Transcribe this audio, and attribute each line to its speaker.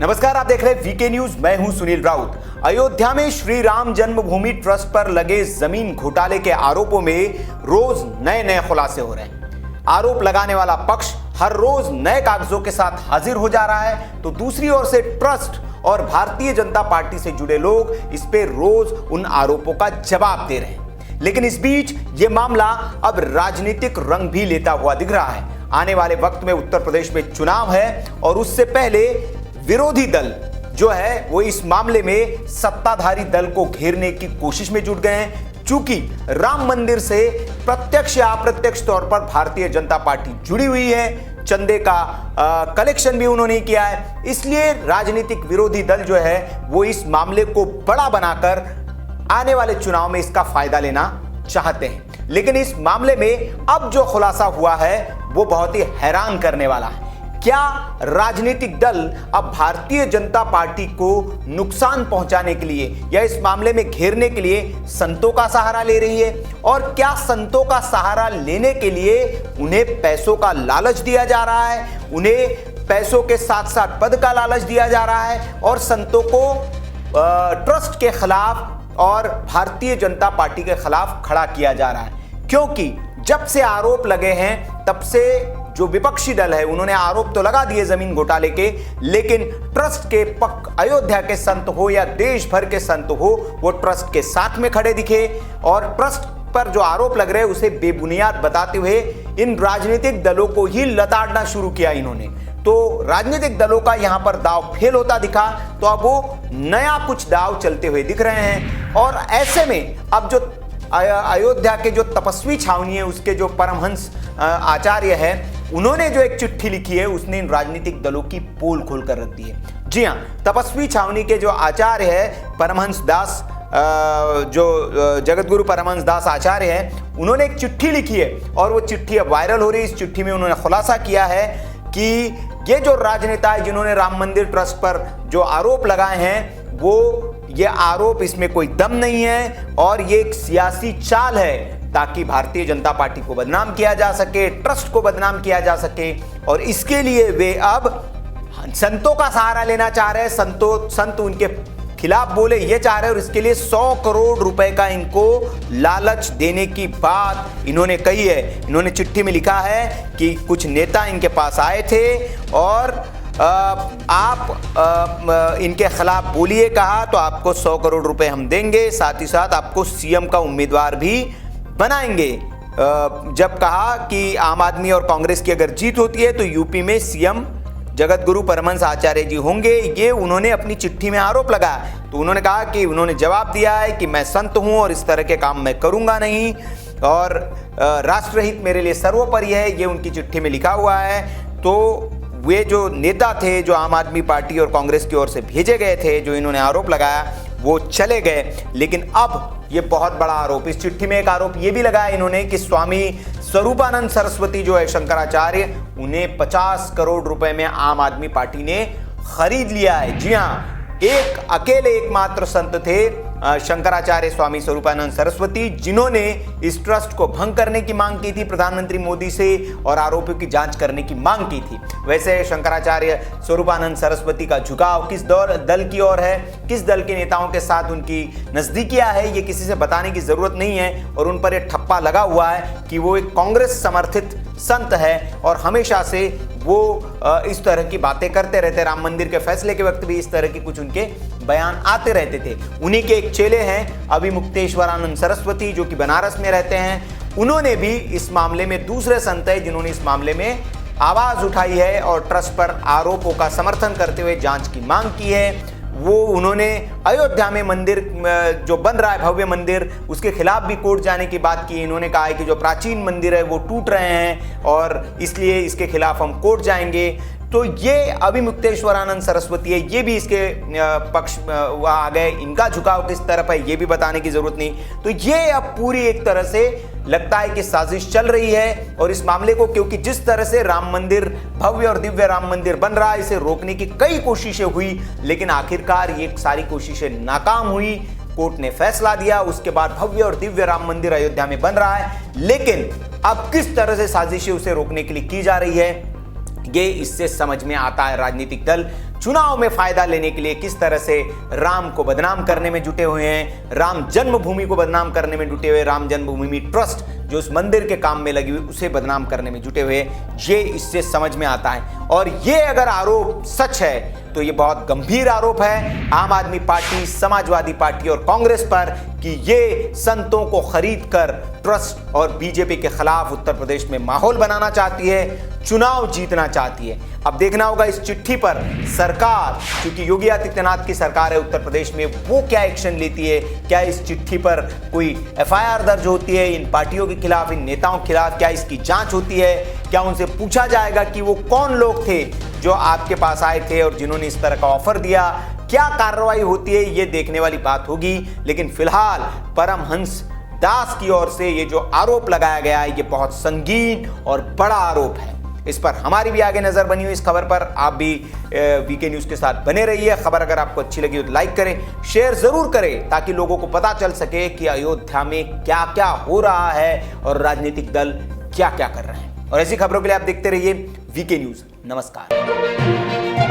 Speaker 1: नमस्कार, आप देख रहे हैं वीके न्यूज। मैं हूं सुनील राउत। अयोध्या में श्री राम जन्मभूमि ट्रस्ट पर लगे जमीन घोटाले के आरोपों में रोज नए नए खुलासे हो रहे हैं। आरोप लगाने वाला पक्ष हर रोज नए कागजों के साथ हाजिर हो जा रहा है, तो दूसरी ओर से ट्रस्ट और भारतीय जनता पार्टी से जुड़े लोग इस पे रोज उन आरोपों का जवाब दे रहे हैं। लेकिन इस बीच ये मामला अब राजनीतिक रंग भी लेता हुआ दिख रहा है। आने वाले वक्त में उत्तर प्रदेश में चुनाव है और उससे पहले विरोधी दल जो है वो इस मामले में सत्ताधारी दल को घेरने की कोशिश में जुट गए हैं। चूंकि राम मंदिर से प्रत्यक्ष या अप्रत्यक्ष तौर पर भारतीय जनता पार्टी जुड़ी हुई है, चंदे का कलेक्शन भी उन्होंने किया है, इसलिए राजनीतिक विरोधी दल जो है वो इस मामले को बड़ा बनाकर आने वाले चुनाव में इसका फायदा लेना चाहते हैं। लेकिन इस मामले में अब जो खुलासा हुआ है वो बहुत ही हैरान करने वाला है। क्या राजनीतिक दल अब भारतीय जनता पार्टी को नुकसान पहुंचाने के लिए या इस मामले में घेरने के लिए संतों का सहारा ले रही है? और क्या संतों का सहारा लेने के लिए उन्हें पैसों का लालच दिया जा रहा है, उन्हें पैसों के साथ साथ पद का लालच दिया जा रहा है और संतों को ट्रस्ट के खिलाफ और भारतीय जनता पार्टी के खिलाफ खड़ा किया जा रहा है? क्योंकि जब से आरोप लगे हैं तब से जो विपक्षी दल है उन्होंने आरोप तो लगा दिए जमीन घोटाले के, लेकिन ट्रस्ट के अयोध्या के संत हो या देश भर के संत हो, वो ट्रस्ट के साथ में खड़े दिखे और ट्रस्ट पर जो आरोप लग रहे हैं उसे बेबुनियाद बताते हुए इन राजनीतिक दलों को ही लताड़ना शुरू किया इन्होंने। तो राजनीतिक दलों का यहां पर दाव फेल होता दिखा, तो अब वो नया कुछ दाव चलते हुए दिख रहे हैं। और ऐसे में अब जो अयोध्या के जो तपस्वी छावनी है उसके जो परमहंस आचार्य है, उन्होंने जो एक चिट्ठी लिखी है उसने इन राजनीतिक दलों की पोल खोल कर रख दी है। जी हां, तपस्वी छावनी के जो आचार्य है परमहंस दास, जो जगतगुरु परमहंस दास आचार्य है, उन्होंने एक चिट्ठी लिखी है और वो चिट्ठी अब वायरल हो रही है। इस चिट्ठी में उन्होंने खुलासा किया है कि ये जो राजनेता है जिन्होंने राम मंदिर ट्रस्ट पर जो आरोप लगाए हैं वो ये आरोप इसमें कोई दम नहीं है और ये एक सियासी चाल है ताकि भारतीय जनता पार्टी को बदनाम किया जा सके, ट्रस्ट को बदनाम किया जा सके। और इसके लिए वे अब संतों का सहारा लेना चाह रहे हैं, संत उनके खिलाफ बोले ये चाह रहे हैं और इसके लिए 100 करोड़ रुपए का इनको लालच देने की बात इन्होंने कही है। इन्होंने चिट्ठी में लिखा है कि कुछ नेता इनके पास आए थे और आप इनके खिलाफ बोलिए कहा तो आपको 100 करोड़ रुपए हम देंगे, साथ ही साथ आपको सीएम का उम्मीदवार भी बनाएंगे। जब कहा कि आम आदमी और कांग्रेस की अगर जीत होती है तो यूपी में सीएम जगतगुरु परमहंस आचार्य जी होंगे, ये उन्होंने अपनी चिट्ठी में आरोप लगाया। तो उन्होंने कहा कि उन्होंने जवाब दिया है कि मैं संत हूं और इस तरह के काम मैं करूंगा नहीं और राष्ट्रहित मेरे लिए सर्वोपरि है, ये उनकी चिट्ठी में लिखा हुआ है। तो वे जो नेता थे जो आम आदमी पार्टी और कांग्रेस की ओर से भेजे गए थे, जो इन्होंने आरोप लगाया, वो चले गए। लेकिन अब ये बहुत बड़ा आरोप, इस चिट्ठी में एक आरोप ये भी लगाया इन्होंने कि स्वामी स्वरूपानंद सरस्वती जो है शंकराचार्य, उन्हें 50 करोड़ रुपए में आम आदमी पार्टी ने खरीद लिया है। जी हाँ, एक अकेले एकमात्र संत थे शंकराचार्य स्वामी स्वरूपानंद सरस्वती, जिन्होंने इस ट्रस्ट को भंग करने की मांग की थी प्रधानमंत्री मोदी से और आरोपों की जांच करने की मांग की थी। वैसे शंकराचार्य स्वरूपानंद सरस्वती का झुकाव किस दल की ओर है, किस दल के नेताओं के साथ उनकी नजदीकियां है, ये किसी से बताने की जरूरत नहीं है। और उन पर यह ठप्पा लगा हुआ है कि वो एक कांग्रेस समर्थित संत है और हमेशा से वो इस तरह की बातें करते रहते। राम मंदिर के फैसले के वक्त भी इस तरह की कुछ उनके बयान आते रहते थे। उन्हीं के एक चेले हैं अभिमुक्तेश्वरानंद सरस्वती, जो कि बनारस में रहते हैं। उन्होंने भी इस मामले में दूसरे संत है जिन्होंने इस मामले में आवाज उठाई है और ट्रस्ट पर आरोपों का समर्थन करते हुए जांच की मांग की है। वो उन्होंने अयोध्या में मंदिर जो बन रहा है भव्य मंदिर, उसके खिलाफ भी कोर्ट जाने की बात की। इन्होंने कहा है कि जो प्राचीन मंदिर है वो टूट रहे हैं और इसलिए इसके खिलाफ हम कोर्ट जाएंगे। तो ये अभिमुक्तेश्वरानंद सरस्वती है, ये भी इसके पक्ष वहाँ आ गए। इनका झुकाव किस तरफ है ये भी बताने की जरूरत नहीं। तो ये अब पूरी एक तरह से लगता है कि साजिश चल रही है और इस मामले को, क्योंकि जिस तरह से राम मंदिर भव्य और दिव्य राम मंदिर बन रहा है, इसे रोकने की कई कोशिशें हुई, लेकिन आखिरकार ये सारी कोशिशें नाकाम हुई। कोर्ट ने फैसला दिया, उसके बाद भव्य और दिव्य राम मंदिर अयोध्या में बन रहा है। लेकिन अब किस तरह से साजिशें उसे रोकने के लिए की जा रही है, ये इससे समझ में आता है। राजनीतिक दल चुनाव में फायदा लेने के लिए किस तरह से राम को बदनाम करने में जुटे हुए हैं, राम जन्मभूमि को बदनाम करने में जुटे हुए, राम जन्मभूमि ट्रस्ट जो उस मंदिर के काम में लगी हुई उसे बदनाम करने में जुटे हुए, ये इससे समझ में आता है। और ये अगर आरोप सच है तो ये बहुत गंभीर आरोप है आम आदमी पार्टी, समाजवादी पार्टी और कांग्रेस पर कि ये संतों को खरीद कर ट्रस्ट और बीजेपी के खिलाफ उत्तर प्रदेश में माहौल बनाना चाहती है, चुनाव जीतना चाहती है। अब देखना होगा इस चिट्ठी पर सरकार, क्योंकि योगी आदित्यनाथ की सरकार है उत्तर प्रदेश में, वो क्या एक्शन लेती है। क्या इस चिट्ठी पर कोई एफआईआर दर्ज होती है इन पार्टियों के खिलाफ, इन नेताओं के खिलाफ? क्या इसकी जांच होती है? क्या उनसे पूछा जाएगा कि वो कौन लोग थे जो आपके पास आए थे और जिन्होंने इस तरह का ऑफर दिया? क्या कार्रवाई होती है, ये देखने वाली बात होगी। लेकिन फिलहाल परमहंस दास की ओर से ये जो आरोप लगाया गया है, ये बहुत संगीन और बड़ा आरोप है। इस पर हमारी भी आगे नजर बनी हुई इस खबर पर। आप भी वीके न्यूज के साथ बने रहिए। खबर अगर आपको अच्छी लगी तो लाइक करें, शेयर जरूर करें, ताकि लोगों को पता चल सके कि अयोध्या में क्या क्या हो रहा है और राजनीतिक दल क्या क्या कर रहे हैं। और ऐसी खबरों के लिए आप देखते रहिए वीके न्यूज। नमस्कार।